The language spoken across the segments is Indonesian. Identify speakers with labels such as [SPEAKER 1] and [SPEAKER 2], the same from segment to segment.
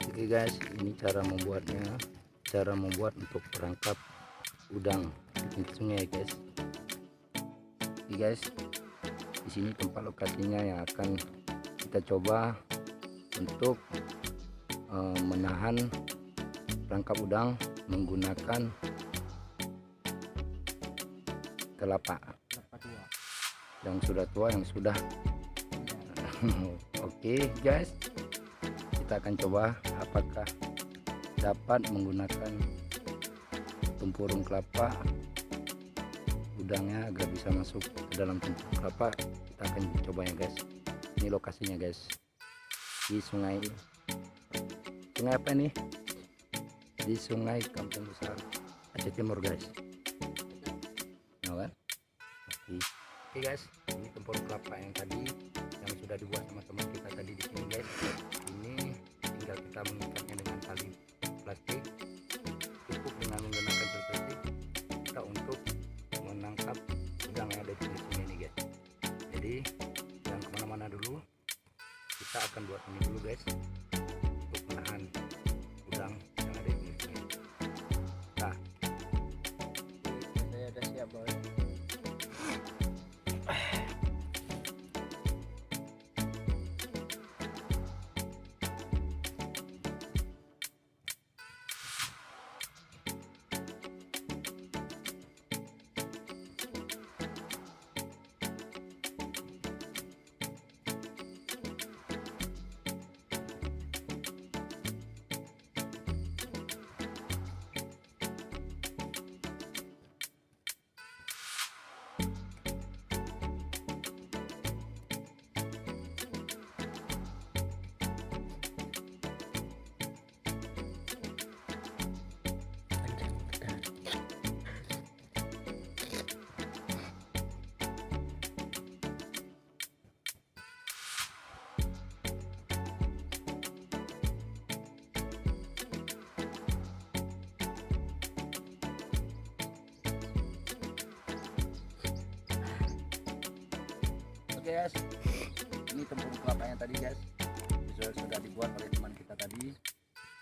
[SPEAKER 1] Oke guys, ini cara membuatnya, cara membuat untuk perangkap udang di sungai guys. Oke guys, di sini tempat lokasinya yang akan kita coba untuk menahan perangkap udang menggunakan kelapa yang sudah tua, yang sudah Oke guys, kita akan coba apakah dapat menggunakan tempurung kelapa udangnya agar bisa masuk ke dalam tempurung kelapa. Kita akan coba ya guys. Ini lokasinya guys, di sungai apa ini, di sungai Kampung Besar Aceh Timur guys. Nah, kan? Oke guys, ini tempurung kelapa yang tadi yang sudah dibuat sama teman kita tadi di sini guys. Ini tinggal kita mengikatnya dengan tali plastik. Cukup dengan menggunakan tali plastik kita untuk menangkap udang yang ada di sungai ini guys. Jadi jangan kemana-mana dulu, kita akan buat ini dulu guys untuk menahan udang yang ada di sungai. Nah,
[SPEAKER 2] saya udah siap boy.
[SPEAKER 1] oke guys, ini tempurung kelapanya tadi guys, sudah dibuat oleh teman kita tadi.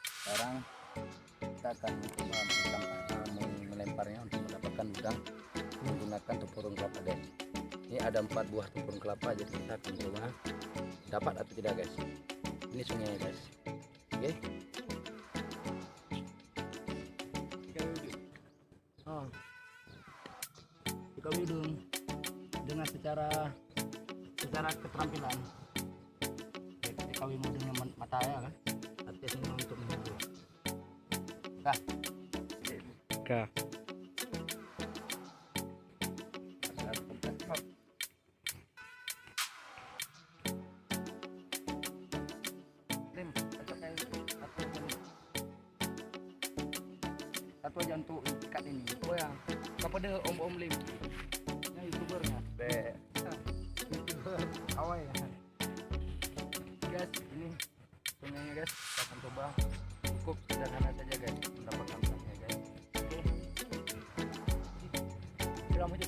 [SPEAKER 1] Sekarang kita akan mencoba melemparnya untuk mendapatkan udang menggunakan tempurung kelapa guys. Ini ada 4 buah tempurung kelapa, jadi kita akan coba dapat atau tidak guys. Ini sungainya guys. Oke. Oh, kita hidung dengan secara keterampilan. Kita kawin dengan mata ya kan. Artinya untuk menghibur. Kah.
[SPEAKER 2] Kak.
[SPEAKER 1] Satu aja untuk ikat ini. Oh ya, kepada om Lim, yang youtubernya. YouTuber awal ya. Guys, ini sungainya guys. Kita akan coba, cukup sederhana saja guys mendapatkan udangnya guys. Oke. Siram aja.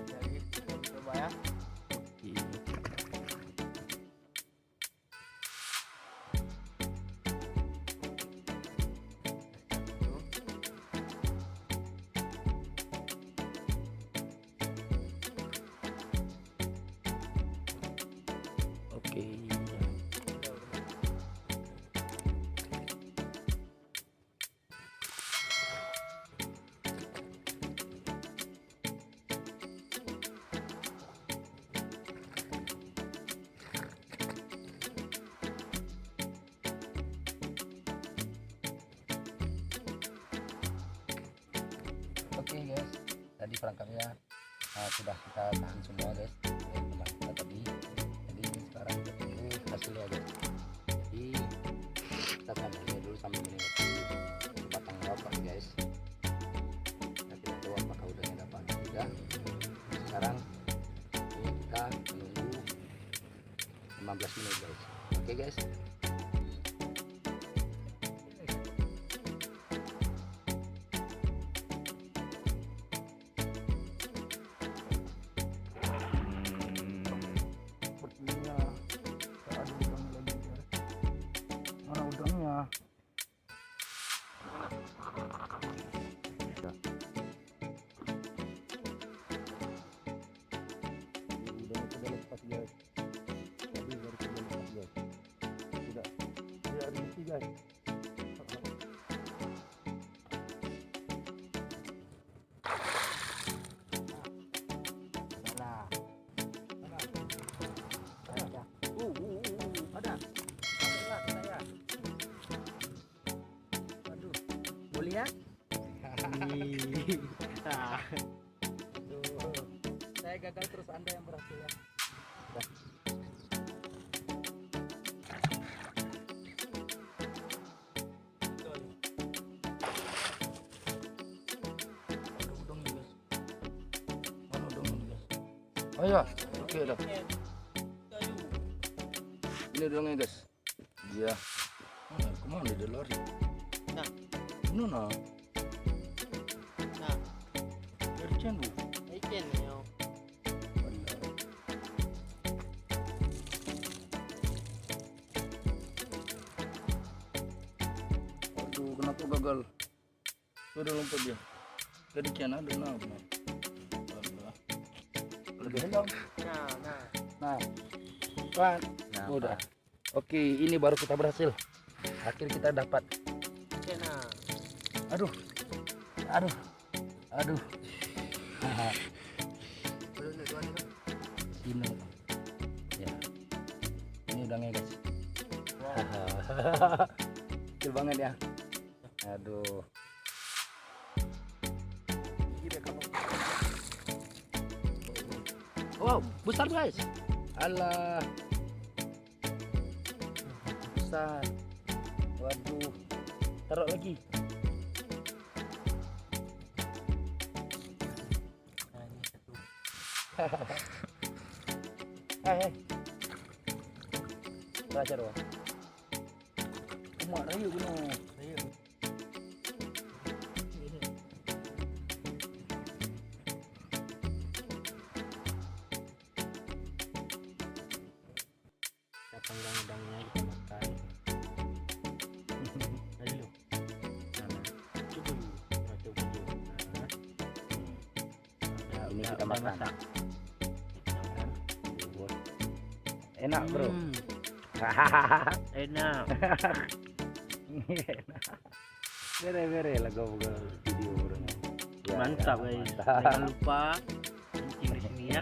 [SPEAKER 1] Jadi kita coba ya.
[SPEAKER 2] Oke.
[SPEAKER 1] Oke guys, tadi perangkapnya sudah kita tahan semua guys. Teman kita 15 menit guys. Oke guys. Sepertinya tak ada udang lagi guys. Mana udangnya? Udang itu udah lepas guys. Tadi baru sudah lepas guys. Tidak ada isi guys. Lihat. Saya gagal terus Anda yang berhasil ya. Ada udang nih guys. Mana udangnya guys? Oh ya, oke dah. Ini udangnya guys. Iya. Mana kemana dia lari? Nah. Nah. Ikan bu. Ikan ya. Aduh, kenapa gagal? Sudah lompat dia. Tadi ikan ada nah. Lebih dong. Nah. Kan. Udah. Oke, ini baru kita berhasil. Akhirnya kita dapat. Aduh. Ini ya, ini udangnya guys. Kecil banget ya. Aduh. Wow, besar guys. Alah, besar. Waduh, taruh lagi. Hai. Belajar wah. Kumat rayu guna. Rayu. Kita panggang udangnya kita makan. Ayo. Coba dulu. Ini kita makan. Enak bro. Enak. Bere lagu video bro.
[SPEAKER 2] Mantap guys. Jangan lupa kencing di sini ya.